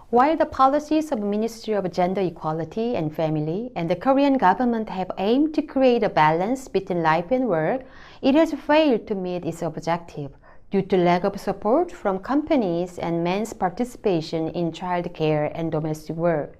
While the policies of Ministry of Gender Equality and Family and the Korean government have aimed to create a balance between life and work, it has failed to meet its objective due to lack of support from companies and men's participation in childcare and domestic work.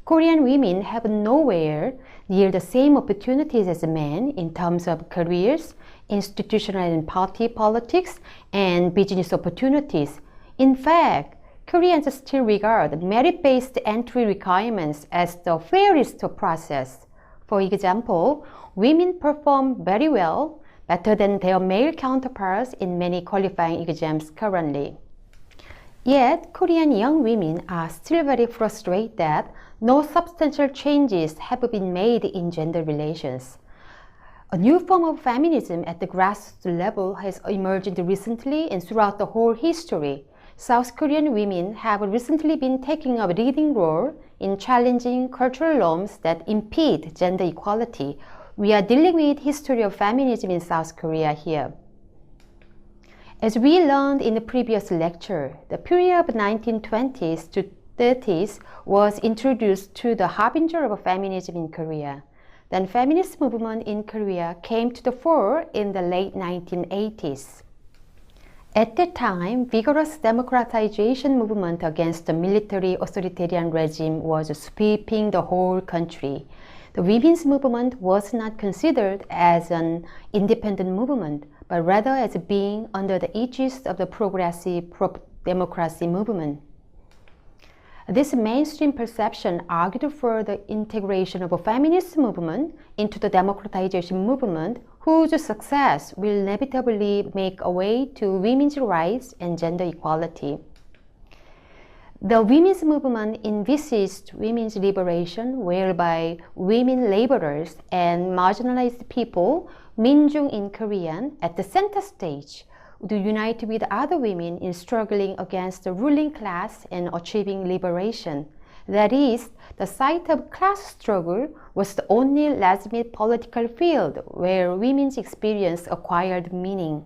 Korean women have nowhere near the same opportunities as men in terms of careers, institutional and party politics, and business opportunities. In fact, Koreans still regard merit-based entry requirements as the fairest process. For example, women perform very well, better than their male counterparts in many qualifying exams currently. Yet, Korean young women are still very frustrated that no substantial changes have been made in gender relations. A new form of feminism at the grassroots level has emerged recently and throughout the whole history. South Korean women have recently been taking a leading role in challenging cultural norms that impede gender equality. We are dealing with history of feminism in South Korea here. As we learned in the previous lecture, the period of 1920s to 30s was introduced to the harbinger of feminism in Korea. Then feminist movement in Korea came to the fore in the late 1980s. At that time, vigorous democratization movement against the military authoritarian regime was sweeping the whole country. The women's movement was not considered as an independent movement, but rather as being under the aegis of the progressive pro-democracy movement. This mainstream perception argued for the integration of a feminist movement into the democratization movement, whose success will inevitably make a way to women's rights and gender equality. The women's movement envisaged women's liberation, whereby women laborers and marginalized people, 민중 in Korean, at the center stage, would unite with other women in struggling against the ruling class and achieving liberation. That is, the site of class struggle was the only legitimate political field where women's experience acquired meaning.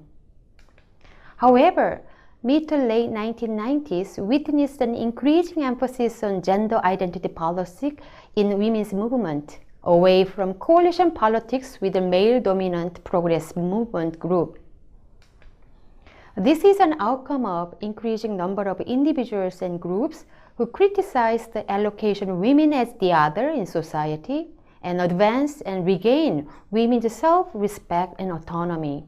However, mid to late 1990s witnessed an increasing emphasis on gender identity policy in women's movement, away from coalition politics with the male-dominant progressive movement group. This is an outcome of increasing number of individuals and groups who criticize the allocation of women as the other in society and advance and regain women's self-respect and autonomy.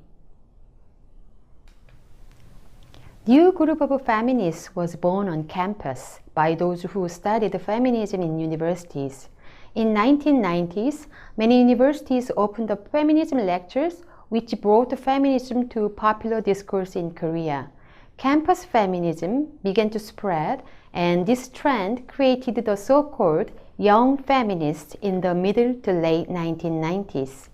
New group of feminists was born on campus by those who studied feminism in universities. In 1990s, many universities opened up feminism lectures which brought feminism to popular discourse in Korea. Campus feminism began to spread, and this trend created the so-called young feminists in the middle to late 1990s.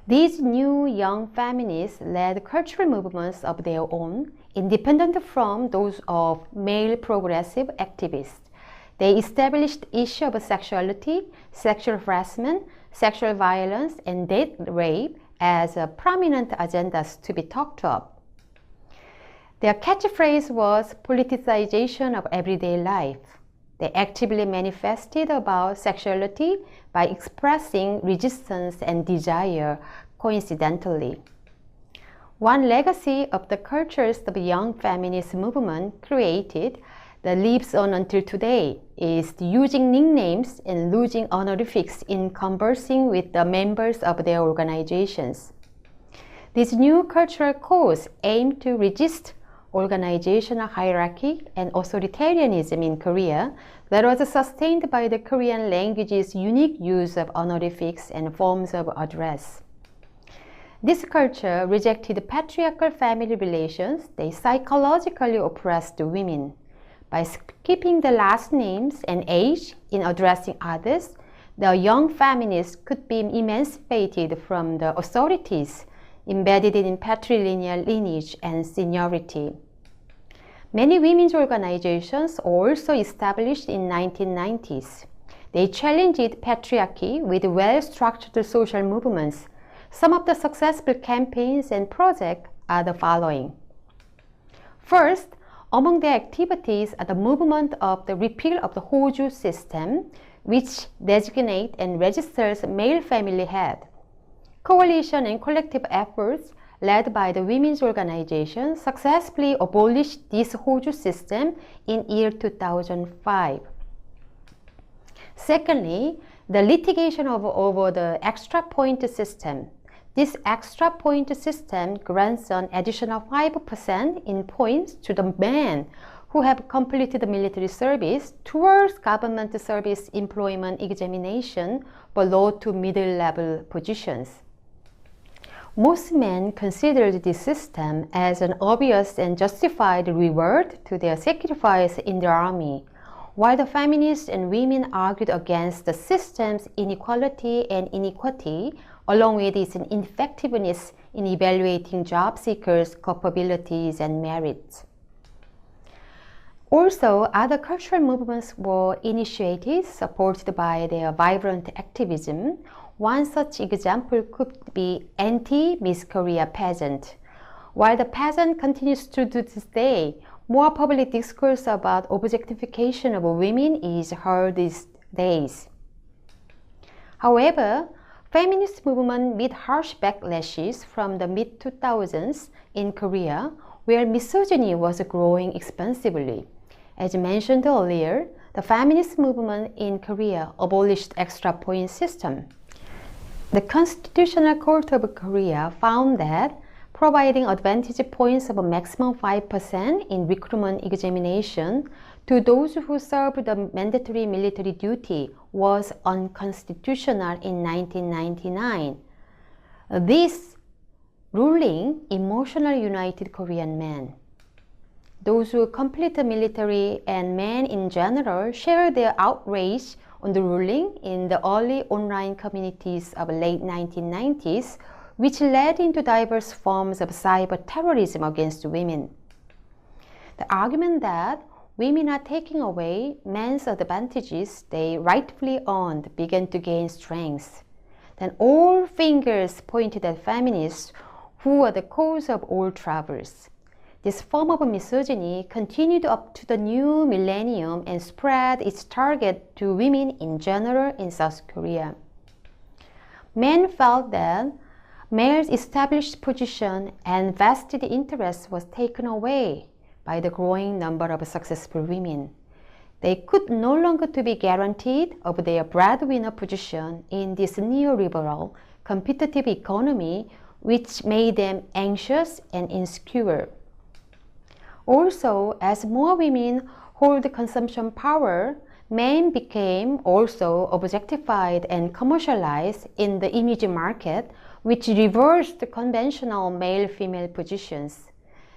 These new young feminists led cultural movements of their own, independent from those of male progressive activists. They established the issue of sexuality, sexual harassment, sexual violence, and date rape as prominent agendas to be talked of. Their catchphrase was politicization of everyday life. They actively manifested about sexuality by expressing resistance and desire coincidentally. One legacy of the cultures of the young feminist movement created that lives on until today is using nicknames and losing honorifics in conversing with the members of their organizations. This new cultural codes aim to resist organizational hierarchy and authoritarianism in Korea that was sustained by the Korean language's unique use of honorifics and forms of address. This culture rejected patriarchal family relations. They psychologically oppressed women. By skipping the last names and age in addressing others, the young feminists could be emancipated from the authorities embedded in patrilineal lineage and seniority. Many women's organizations also established in 1990s. They challenged patriarchy with well-structured social movements. Some of the successful campaigns and projects are the following. First, Among their activities are the movement of the repeal of the Hoju system, which designates and registers male family head. Coalition and collective efforts led by the women's organization successfully abolished this Hoju system in year 2005. Secondly, the litigation over the extra point system. This extra point system grants an additional 5% in points to the men who have completed military service towards government service employment examination for low to middle level positions. Most men considered this system as an obvious and justified reward to their sacrifice in the army, while the feminists and women argued against the system's inequality and inequity, along with its ineffectiveness in evaluating job seekers' capabilities and merits. Also, other cultural movements were initiated, supported by their vibrant activism. One such example could be anti-Miss Korea pageant. While the pageant continues to this day, more public discourse about objectification of women is heard these days. However, feminist movement met harsh backlashes from the mid-2000s in Korea, where misogyny was growing expansively. As mentioned earlier, the feminist movement in Korea abolished extra point system. The Constitutional Court of Korea found that providing advantage points of a maximum 5% in recruitment examination to those who served the mandatory military duty was unconstitutional in 1999. This ruling emotionally united Korean men. Those who complete the military and men in general shared their outrage on the ruling in the early online communities of late 1990s, which led into diverse forms of cyber terrorism against women. The argument that women are taking away men's advantages they rightfully earned began to gain strength. Then all fingers pointed at feminists who are the cause of all troubles. This form of misogyny continued up to the new millennium and spread its target to women in general in South Korea. Men felt that males' established position and vested interest was taken away by the growing number of successful women. They could no longer to be guaranteed of their breadwinner position in this neoliberal, competitive economy, which made them anxious and insecure. Also, as more women hold consumption power, men became also objectified and commercialized in the image market, which reversed conventional male-female positions.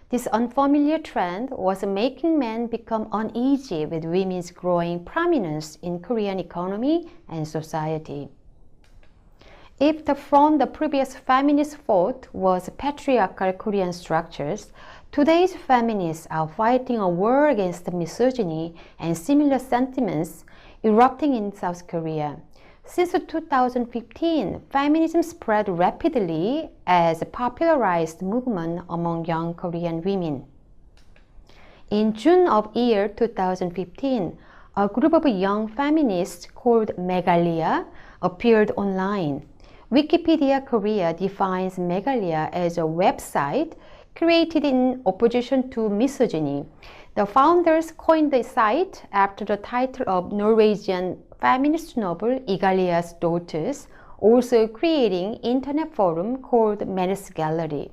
This unfamiliar trend was making men become uneasy with women's growing prominence in Korean economy and society. If from the previous feminist thought was patriarchal Korean structures, today's feminists are fighting a war against misogyny and similar sentiments erupting in South Korea. Since 2015, feminism spread rapidly as a popularized movement among young Korean women. In June of year 2015, a group of young feminists called Megalia appeared online. Wikipedia Korea defines Megalia as a website created in opposition to misogyny. The founders coined the site after the title of Norwegian feminist novel Igalia's Daughters, also creating internet forum called Men's Gallery.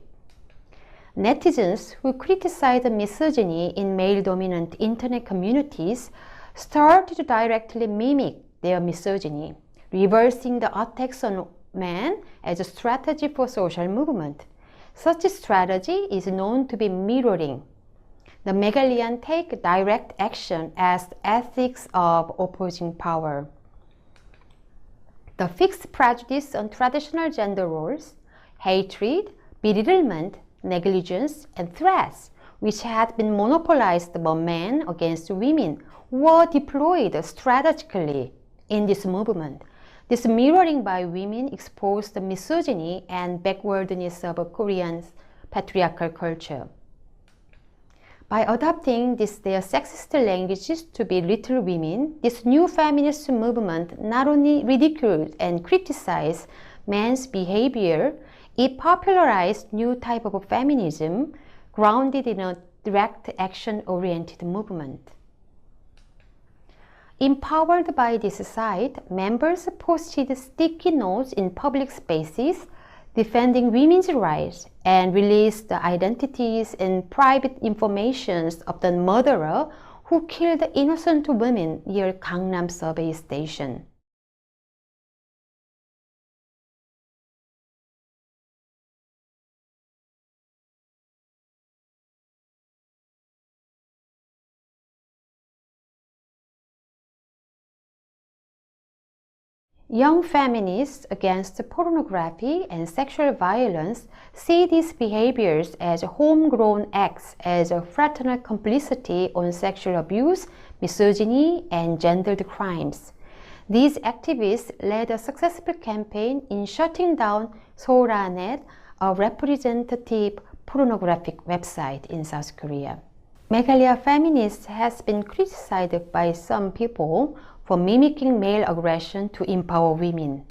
Netizens who criticized misogyny in male-dominant internet communities started to directly mimic their misogyny, reversing the attacks on men as a strategy for social movement. Such a strategy is known to be mirroring. The Megalian take direct action as ethics of opposing power. The fixed prejudice on traditional gender roles, hatred, belittlement, negligence, and threats, which had been monopolized by men against women, were deployed strategically in this movement. This mirroring by women exposed the misogyny and backwardness of Korean patriarchal culture. By adopting their sexist languages to be little women, this new feminist movement not only ridiculed and criticized men's behavior, it popularized new type of feminism grounded in a direct action-oriented movement. Empowered by this site, members posted sticky notes in public spaces defending women's rights and released the identities and private information of the murderer who killed innocent women near Gangnam subway station. Young feminists against pornography and sexual violence see these behaviors as homegrown acts as a fraternal complicity on sexual abuse, misogyny, and gendered crimes. These activists led a successful campaign in shutting down Soranet, a representative pornographic website in South Korea. Meghalaya feminist has been criticized by some people for mimicking male aggression to empower women.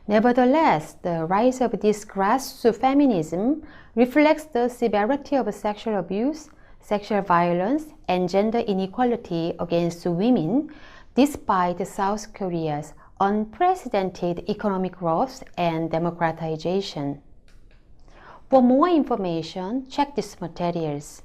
Nevertheless, the rise of this grassroots feminism reflects the severity of sexual abuse, sexual violence, and gender inequality against women, despite South Korea's unprecedented economic growth and democratization. For more information, check these materials.